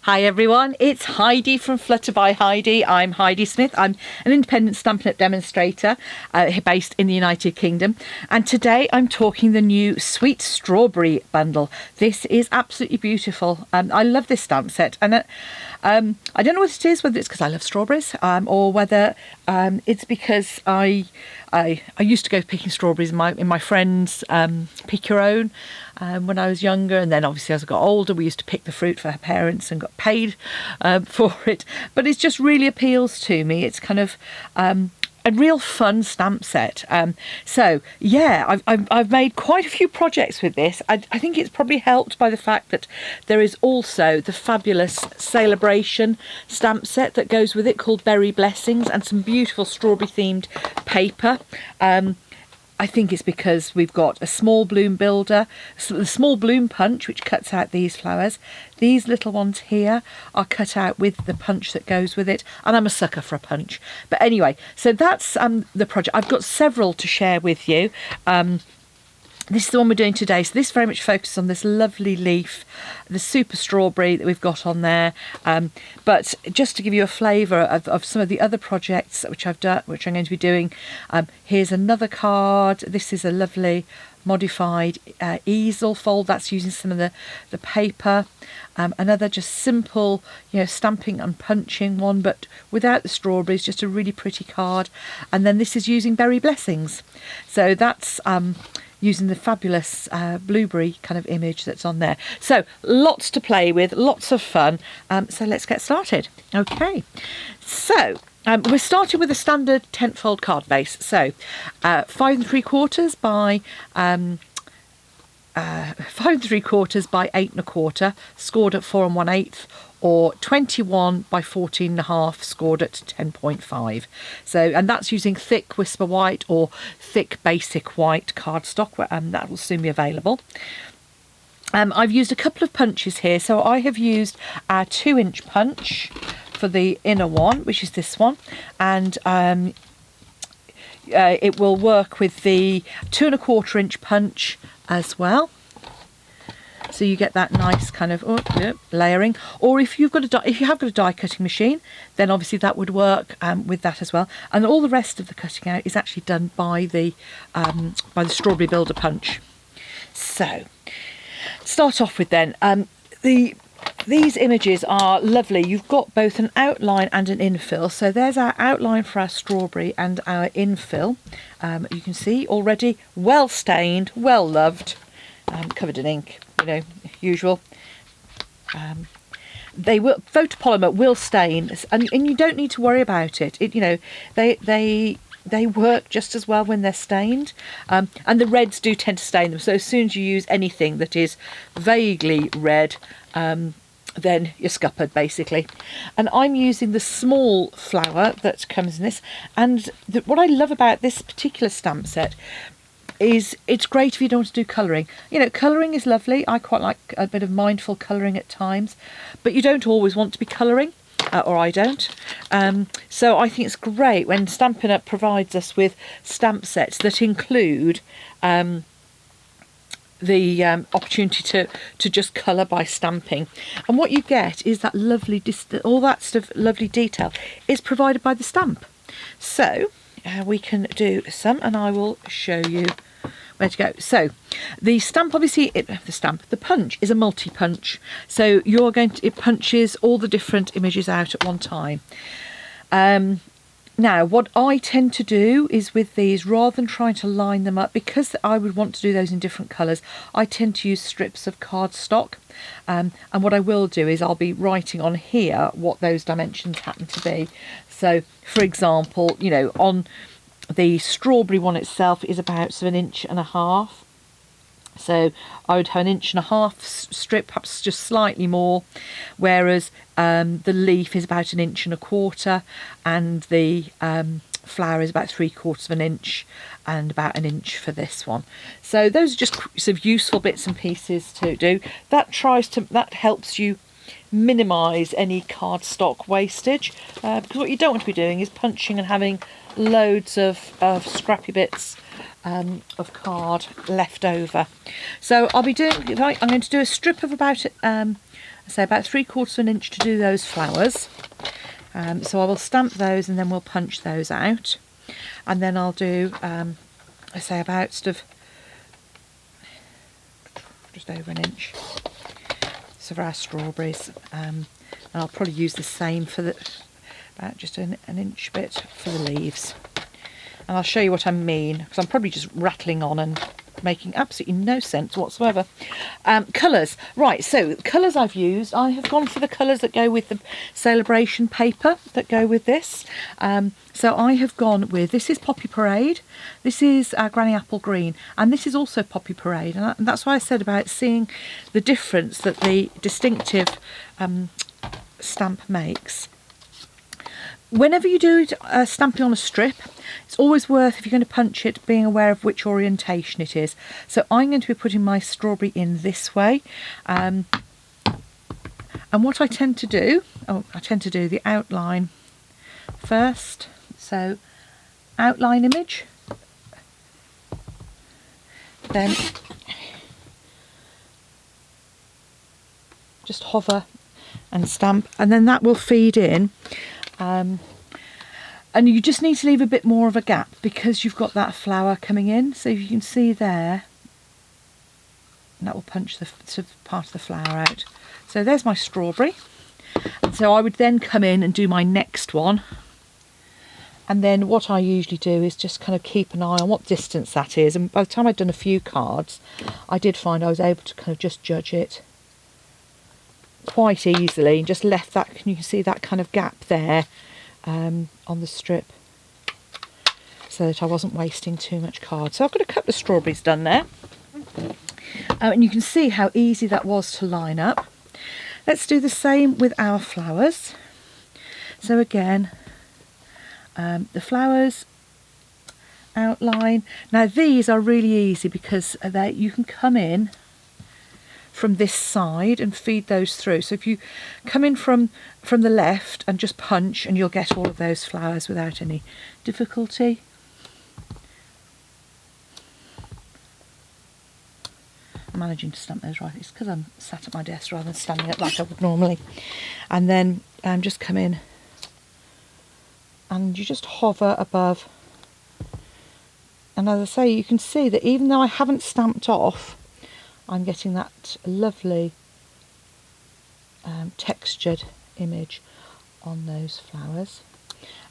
Hi everyone, it's Heidi from Flutter by Heidi. I'm Heidi Smith. I'm an independent Stampin' Up demonstrator based in the United Kingdom. And today I'm talking the new Sweet Strawberry bundle. This is absolutely beautiful. I love this stamp set. And I don't know what it is, whether it's because I love strawberries or whether it's because I used to go picking strawberries in my friend's Pick Your Own when I was younger, and then obviously as I got older we used to pick the fruit for her parents and got paid for it. But it just really appeals to me. It's kind of a real fun stamp set. So yeah, I've made quite a few projects with this. I think it's probably helped by the fact that there is also the fabulous Celebration stamp set that goes with it called Berry Blessings, and some beautiful strawberry themed paper. I think it's because we've got a small bloom builder, the small bloom punch, which cuts out these flowers. These little ones here are cut out with the punch that goes with it, and I'm a sucker for a punch. But anyway, so that's the project. I've got several to share with you. This is the one we're doing today. So this very much focuses on this lovely leaf, the super strawberry that we've got on there. But just to give you a flavour of some of the other projects which I've done, which I'm going to be doing, here's another card. This is a lovely modified easel fold. That's using some of the paper. Another just simple, stamping and punching one, but without the strawberries, just a really pretty card. And then this is using Berry Blessings. So that's using the fabulous blueberry kind of image that's on there. So lots to play with, lots of fun. So let's get started. Okay, so we're starting with a standard 10th-fold card base. So 5 3/4 by 5 3/4 by 8 1/4, scored at 4 1/8, or 21 by 14.5, scored at 10.5. So, and that's using thick Whisper White or thick basic white cardstock, that will soon be available. I've used a couple of punches here. So I have used our 2-inch punch for the inner one, which is this one, and it will work with the 2 1/4-inch punch as well. So you get that nice kind of layering. Or if you have got a die cutting machine, then obviously that would work with that as well. And all the rest of the cutting out is actually done by the strawberry builder punch. So start off with then these images are lovely. You've got both an outline and an infill. So there's our outline for our strawberry and our infill. You can see already well stained, well loved, covered in ink. Usual. Photopolymer will stain, and you don't need to worry about it. They work just as well when they're stained, and the reds do tend to stain them. So as soon as you use anything that is vaguely red, then you're scuppered basically. And I'm using the small flower that comes in this. And what I love about this particular stamp set is it's great if you don't want to do colouring. Colouring is lovely. I quite like a bit of mindful colouring at times, but you don't always want to be colouring, or I don't. So I think it's great when Stampin' Up provides us with stamp sets that include the opportunity to just colour by stamping. And what you get is that lovely, all that sort of lovely detail is provided by the stamp. So we can do some, and I will show you where to go. So the stamp, obviously, the punch is a multi-punch. So it punches all the different images out at one time. Now, what I tend to do is with these, rather than trying to line them up, because I would want to do those in different colours, I tend to use strips of cardstock. And what I will do is I'll be writing on here what those dimensions happen to be. So, for example, on the strawberry one itself is about 1.5 inches. So I would have 1.5 inch strip, perhaps just slightly more, whereas the leaf is about 1.25 inches, and the flower is about 3/4 inch, and about 1 inch for this one. So those are just sort of useful bits and pieces to do. That helps you minimise any cardstock wastage, because what you don't want to be doing is punching and having loads of scrappy bits of card left over. So I'm going to do a strip of about So about 3/4 of an inch to do those flowers. So I will stamp those and then we'll punch those out. And then I'll do, I say about sort of just over an inch. So for our strawberries. And I'll probably use the same for about just an inch bit for the leaves. And I'll show you what I mean, because I'm probably just rattling on and making absolutely no sense whatsoever. Colours. Right, so colours I've used, I have gone for the colours that go with the celebration paper that go with this. So I have gone with, this is Poppy Parade, this is Granny Apple Green, and this is also Poppy Parade. And that's why I said about seeing the difference that the distinctive stamp makes. Whenever you do stamping on a strip, it's always worth, if you're going to punch it, being aware of which orientation it is. So I'm going to be putting my strawberry in this way. And what I tend to do, I tend to do the outline first. So outline image. Then just hover and stamp, and then that will feed in. And you just need to leave a bit more of a gap because you've got that flower coming in. So you can see there, and that will punch the sort of part of the flower out. So there's my strawberry. And so I would then come in and do my next one. And then what I usually do is just kind of keep an eye on what distance that is. And by the time I'd done a few cards, I did find I was able to kind of just judge it quite easily, and just left that, you can see that kind of gap there on the strip, so that I wasn't wasting too much card. So I've got a couple of strawberries done there, and you can see how easy that was to line up. Let's do the same with our flowers. So again, the flowers outline. Now these are really easy because you can come in from this side and feed those through. So if you come in from the left and just punch, and you'll get all of those flowers without any difficulty. I'm managing to stamp those right. It's because I'm sat at my desk rather than standing up like I would normally. And then just come in and you just hover above. And as I say, you can see that even though I haven't stamped off, I'm getting that lovely textured image on those flowers.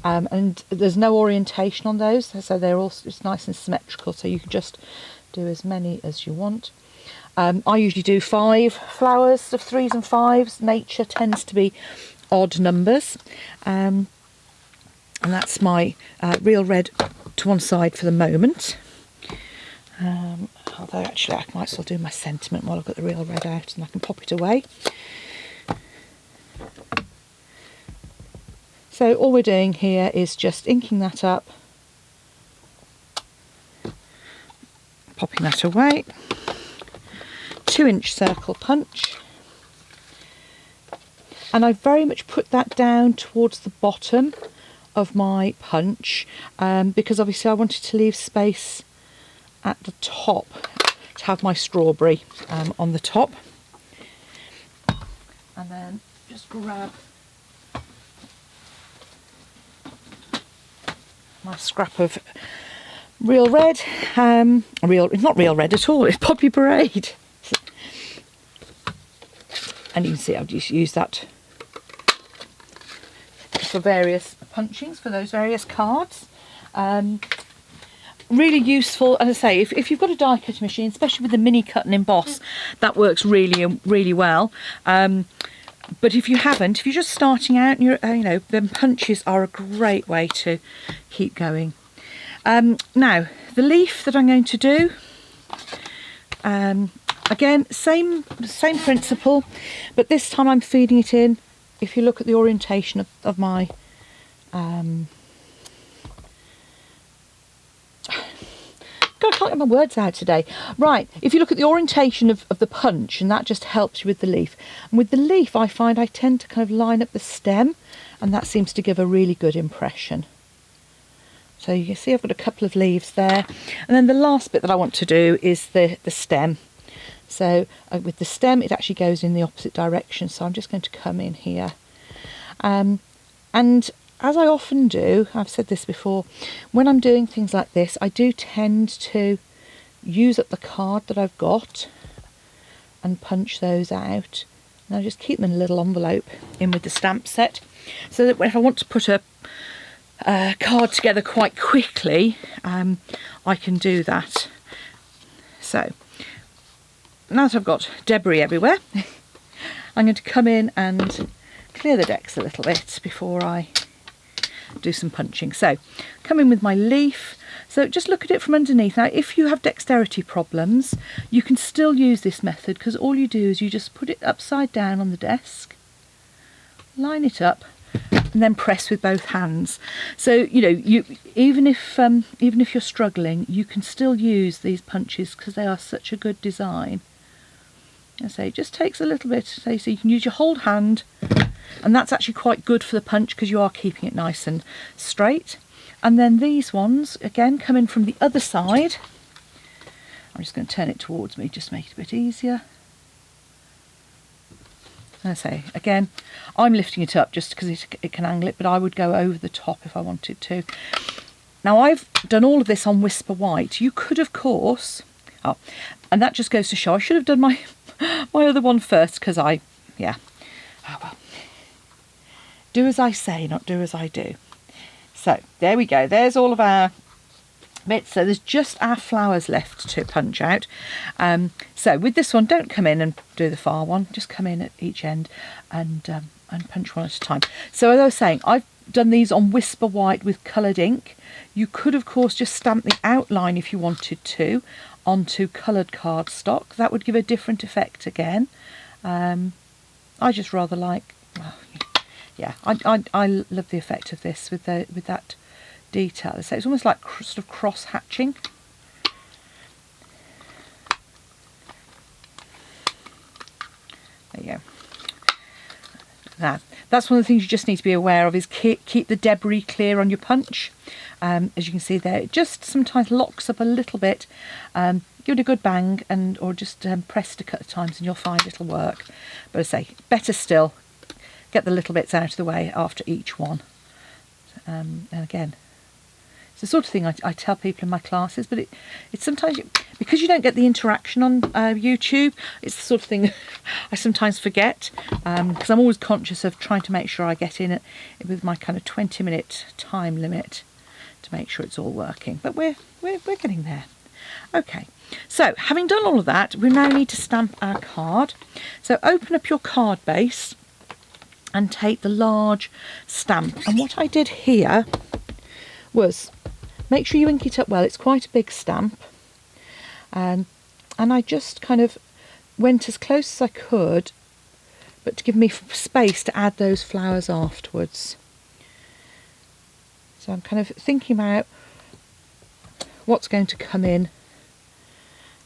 And there's no orientation on those, so they're all, it's nice and symmetrical, so you can just do as many as you want. I usually do 5 flowers of 3s and 5s. Nature tends to be odd numbers. And that's my real red to one side for the moment. Although actually I might as well do my sentiment while I've got the real red out, and I can pop it away. So all we're doing here is just inking that up, popping that away, 2-inch circle punch, and I very much put that down towards the bottom of my punch because obviously I wanted to leave space at the top to have my strawberry on the top. And then just grab my scrap of real red, it's not real red at all, it's Poppy Parade. And you can see I've just used that for various punchings for those various cards. Really useful, as I say, if you've got a die cutting machine, especially with the mini cut and emboss, that works really well. But if you haven't, if you're just starting out, and then punches are a great way to keep going. Now the leaf that I'm going to do, again same principle, but this time I'm feeding it in. If you look at the orientation of my God, I can't get my words out today. Right, if you look at the orientation of the punch, and that just helps you with the leaf. And with the leaf, I find I tend to kind of line up the stem, and that seems to give a really good impression. So you can see I've got a couple of leaves there. And then the last bit that I want to do is the stem. So with the stem it actually goes in the opposite direction, so I'm just going to come in here. And as I often do, I've said this before, when I'm doing things like this I do tend to use up the card that I've got and punch those out. And I just keep them in a little envelope in with the stamp set, so that if I want to put a card together quite quickly, I can do that. So now that I've got debris everywhere, I'm going to come in and clear the decks a little bit before I do some punching. So come in with my leaf. So just look at it from underneath. Now if you have dexterity problems you can still use this method, because all you do is you just put it upside down on the desk, line it up, and then press with both hands. So you know, even if you're struggling, you can still use these punches because they are such a good design. I say it just takes a little bit, so you can use your whole hand, and that's actually quite good for the punch because you are keeping it nice and straight. And then these ones again come in from the other side. I'm just going to turn it towards me, just make it a bit easier. And I say again, I'm lifting it up just because it can angle it, but I would go over the top if I wanted to. Now I've done all of this on Whisper White. You could of course, and that just goes to show I should have done my other one first, because oh well, do as I say, not do as I do. So there we go, there's all of our bits. So there's just our flowers left to punch out. So with this one, don't come in and do the far one, just come in at each end and punch one at a time. So as I was saying, I've done these on Whisper White with coloured ink. You could of course just stamp the outline if you wanted to onto coloured cardstock. That would give a different effect again. I just rather like, well, yeah, I love the effect of this with that detail. So it's almost like sort of cross hatching. There you go. Now, that's one of the things you just need to be aware of, is keep the debris clear on your punch. As you can see there, it just sometimes locks up a little bit. Give it a good bang, or just press it a couple of times and you'll find it'll work. But I say, better still, get the little bits out of the way after each one. And again, it's the sort of thing I tell people in my classes, but it's sometimes, because you don't get the interaction on YouTube, it's the sort of thing I sometimes forget, because I'm always conscious of trying to make sure I get in it with my kind of 20-minute time limit to make sure it's all working. But we're getting there. Okay, so having done all of that, we now need to stamp our card. So open up your card base and take the large stamp. And what I did here was make sure you ink it up well. It's quite a big stamp. And I just kind of went as close as I could, but to give me space to add those flowers afterwards. So I'm kind of thinking about what's going to come in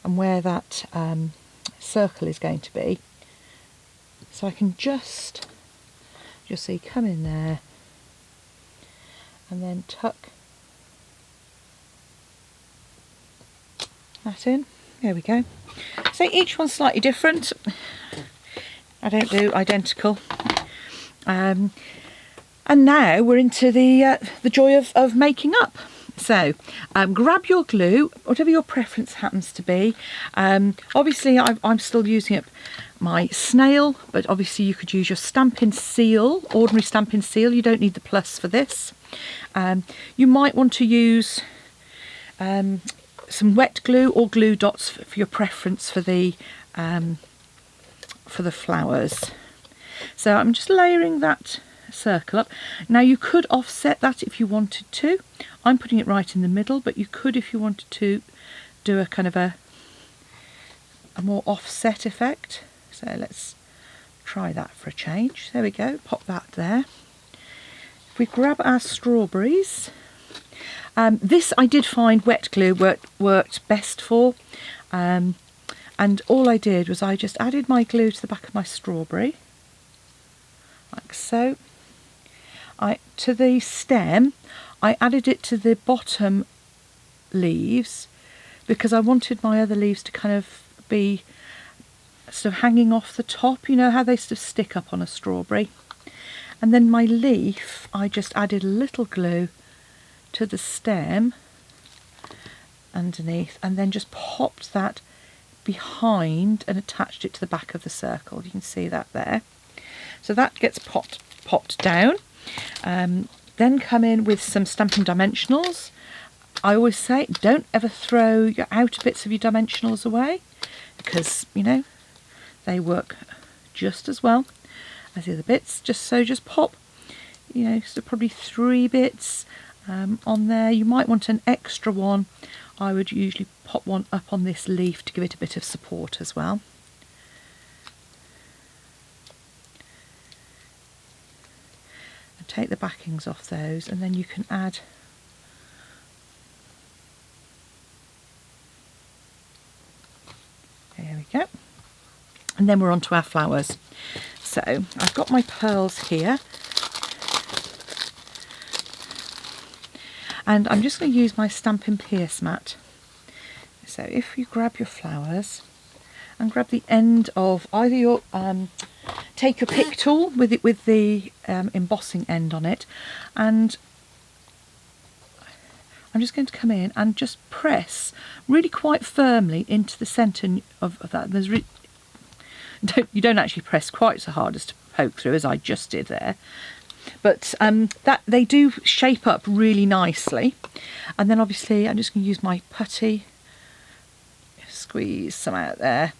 and where that circle is going to be. So I can just, you'll see, come in there and then tuck that in. There we go. So each one's slightly different. I don't do identical. And now we're into the joy of making up. So grab your glue, whatever your preference happens to be. Obviously I'm still using up my snail, but obviously you could use your Stampin' Seal, ordinary Stampin' Seal. You don't need the plus for this. You might want to use some wet glue or glue dots for your preference for the flowers. So I'm just layering that circle up. Now you could offset that if you wanted to. I'm putting it right in the middle, but you could, if you wanted to, do a kind of a more offset effect. So let's try that for a change. There we go, pop that there. If we grab our strawberries, this I did find wet glue worked best for, and all I did was I just added my glue to the back of my strawberry, like so. To the stem, I added it to the bottom leaves because I wanted my other leaves to kind of be sort of hanging off the top. You know how they sort of stick up on a strawberry. And then my leaf, I just added a little glue to the stem underneath, and then just popped that behind and attached it to the back of the circle. You can see that there. So that gets popped down. Then come in with some Stampin' Dimensionals. I always say, don't ever throw your outer bits of your dimensionals away, because, you know, they work just as well as the other bits. Just pop, you know, so probably 3 bits on there. You might want an extra one. I would usually pop one up on this leaf to give it a bit of support as well. And take the backings off those, and then you can add there we go. And then we're on to our flowers. So I've got my pearls here, and I'm just going to use my Stampin' Pierce mat. So if you grab your flowers and grab the end of either your take your pick tool with the embossing end on it, and I'm just going to come in and just press really quite firmly into the centre of that. You don't actually press quite so hard as to poke through as I just did there, but that they do shape up really nicely. And then obviously I'm just going to use my putty, squeeze some out there,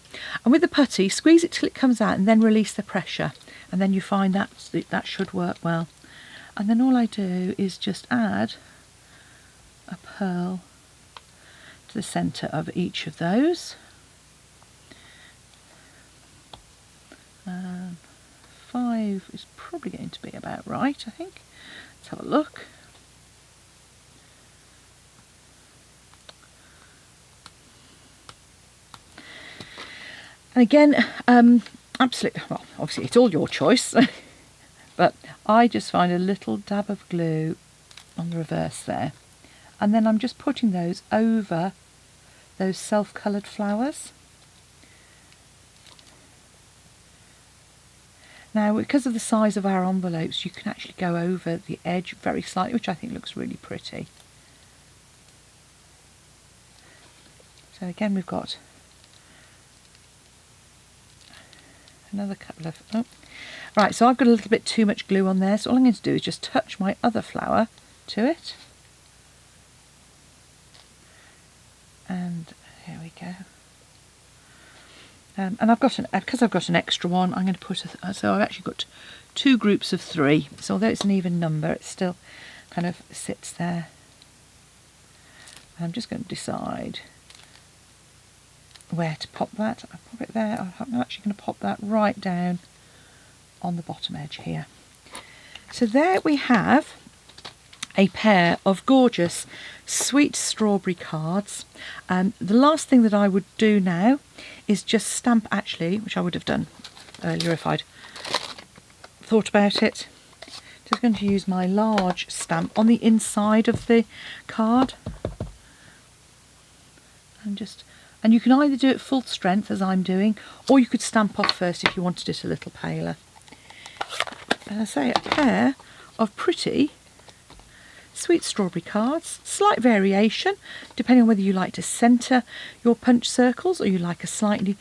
and with the putty squeeze it till it comes out and then release the pressure, and then you find that should work well. And then all I do is just add a pearl to the centre of each of those. 5 is probably going to be about right, I think. Let's have a look. And again, absolutely, well, obviously it's all your choice, but I just find a little dab of glue on the reverse there, and then I'm just putting those over those self-coloured flowers. Now, because of the size of our envelopes, you can actually go over the edge very slightly, which I think looks really pretty. So again, we've got another couple of... Oh. Right, so I've got a little bit too much glue on there, so all I'm going to do is just touch my other flower to it. And here we go. And I've got because I've got an extra one, I'm going to put so I've actually got 2 groups of 3. So although it's an even number, it still kind of sits there. And I'm just going to decide where to pop that. I'll pop it there. I'm actually going to pop that right down on the bottom edge here. So there we have a pair of gorgeous sweet strawberry cards. The last thing that I would do now is just stamp, actually, which I would have done earlier if I'd thought about it. Just going to use my large stamp on the inside of the card, and you can either do it full strength as I'm doing, or you could stamp off first if you wanted it a little paler. And I say, a pair of pretty sweet strawberry cards, slight variation depending on whether you like to centre your punch circles or you like a slightly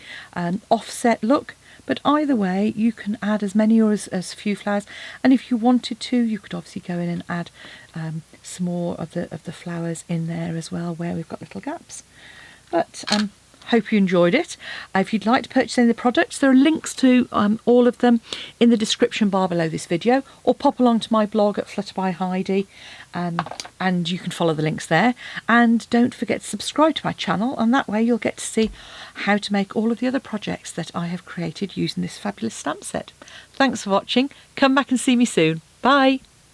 offset look, but either way you can add as many or as few flowers, and if you wanted to you could obviously go in and add some more of the flowers in there as well where we've got little gaps. But hope you enjoyed it. If you'd like to purchase any of the products, there are links to all of them in the description bar below this video, or pop along to my blog at Flutter by Heidi, and you can follow the links there. And don't forget to subscribe to my channel, and that way you'll get to see how to make all of the other projects that I have created using this fabulous stamp set. Thanks for watching. Come back and see me soon. Bye.